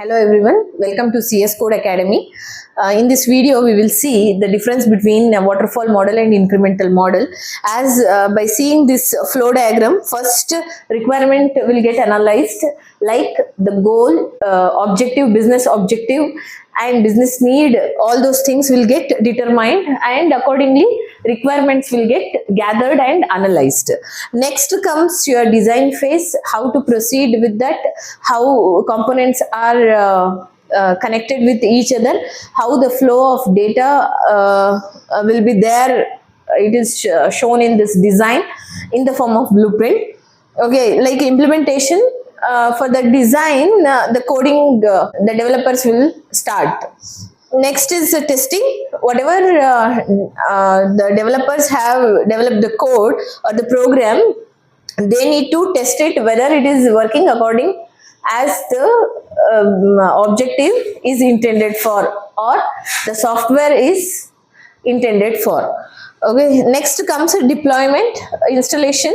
Hello everyone, welcome to CS Code Academy. In this video we will see the difference between a waterfall model and incremental model. As by seeing this flow diagram, first requirement will get analyzed, like the goal, objective, business objective and business need, all those things will get determined and accordingly requirements will get gathered and analyzed. Next comes your design phase, how to proceed with that, how components are connected with each other, how the flow of data will be there. It is shown in this design in the form of blueprint. Okay, like implementation, for the design, the coding, the developers will start. Next is testing. Whatever the developers have developed the code or the program, they need to test it whether it is working according as the objective is intended for or the software is intended for. Okay, next comes a deployment, installation,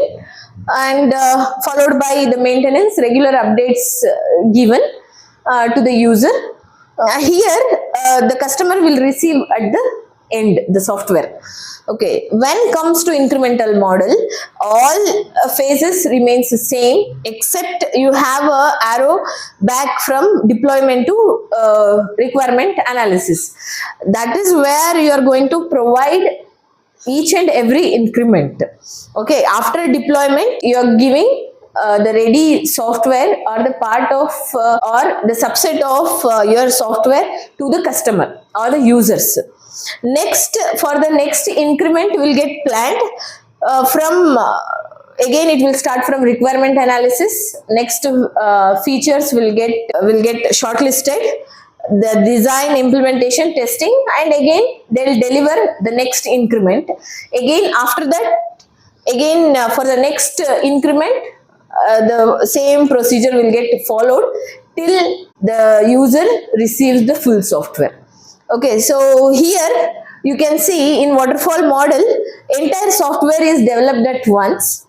and followed by the maintenance, regular updates given to the user. Here the customer will receive at the end the software. Okay, when comes to incremental model, all phases remains the same except you have a arrow back from deployment to requirement analysis. That is where you are going to provide each and every increment. Okay, after deployment you are giving the ready software or the part of or the subset of your software to the customer or the users. Next, for the next increment will get planned from again it will start from requirement analysis. Next features will get shortlisted, the design, implementation, testing, and again they will deliver the next increment. Again after that, again for the next increment, the same procedure will get followed till the user receives the full software. Okay, so here you can see in waterfall model, entire software is developed at once.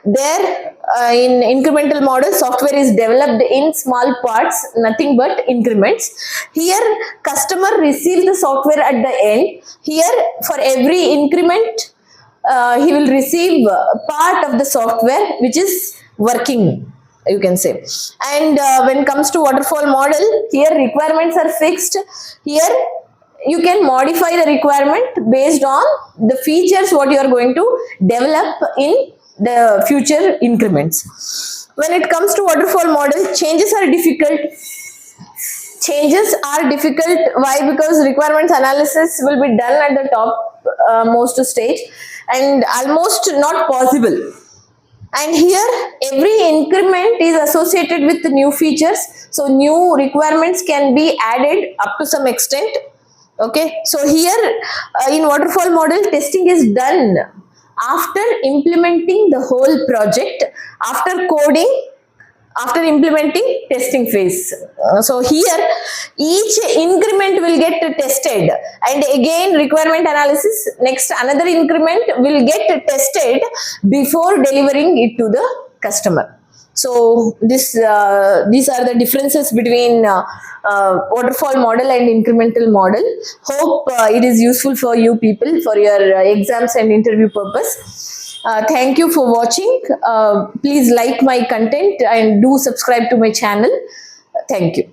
There in incremental model, software is developed in small parts, nothing but increments. Here customer receives the software at the end. Here for every increment he will receive part of the software which is working, you can say. And when it comes to waterfall model, here requirements are fixed. Here you can modify the requirement based on the features what you are going to develop in the future increments. When it comes to waterfall model, changes are difficult. Changes are difficult. Why? Because requirements analysis will be done at the top most stage and almost not possible. And here every increment is associated with new features, so new requirements can be added up to some extent. Okay, so here in waterfall model, testing is done after implementing the whole project, after coding, after implementing testing phase. So here each increment will get tested and again requirement analysis, next another increment will get tested before delivering it to the customer. So these are the differences between waterfall model and incremental model. Hope it is useful for you people for your exams and interview purpose. Thank you for watching. Please like my content and do subscribe to my channel. Thank you.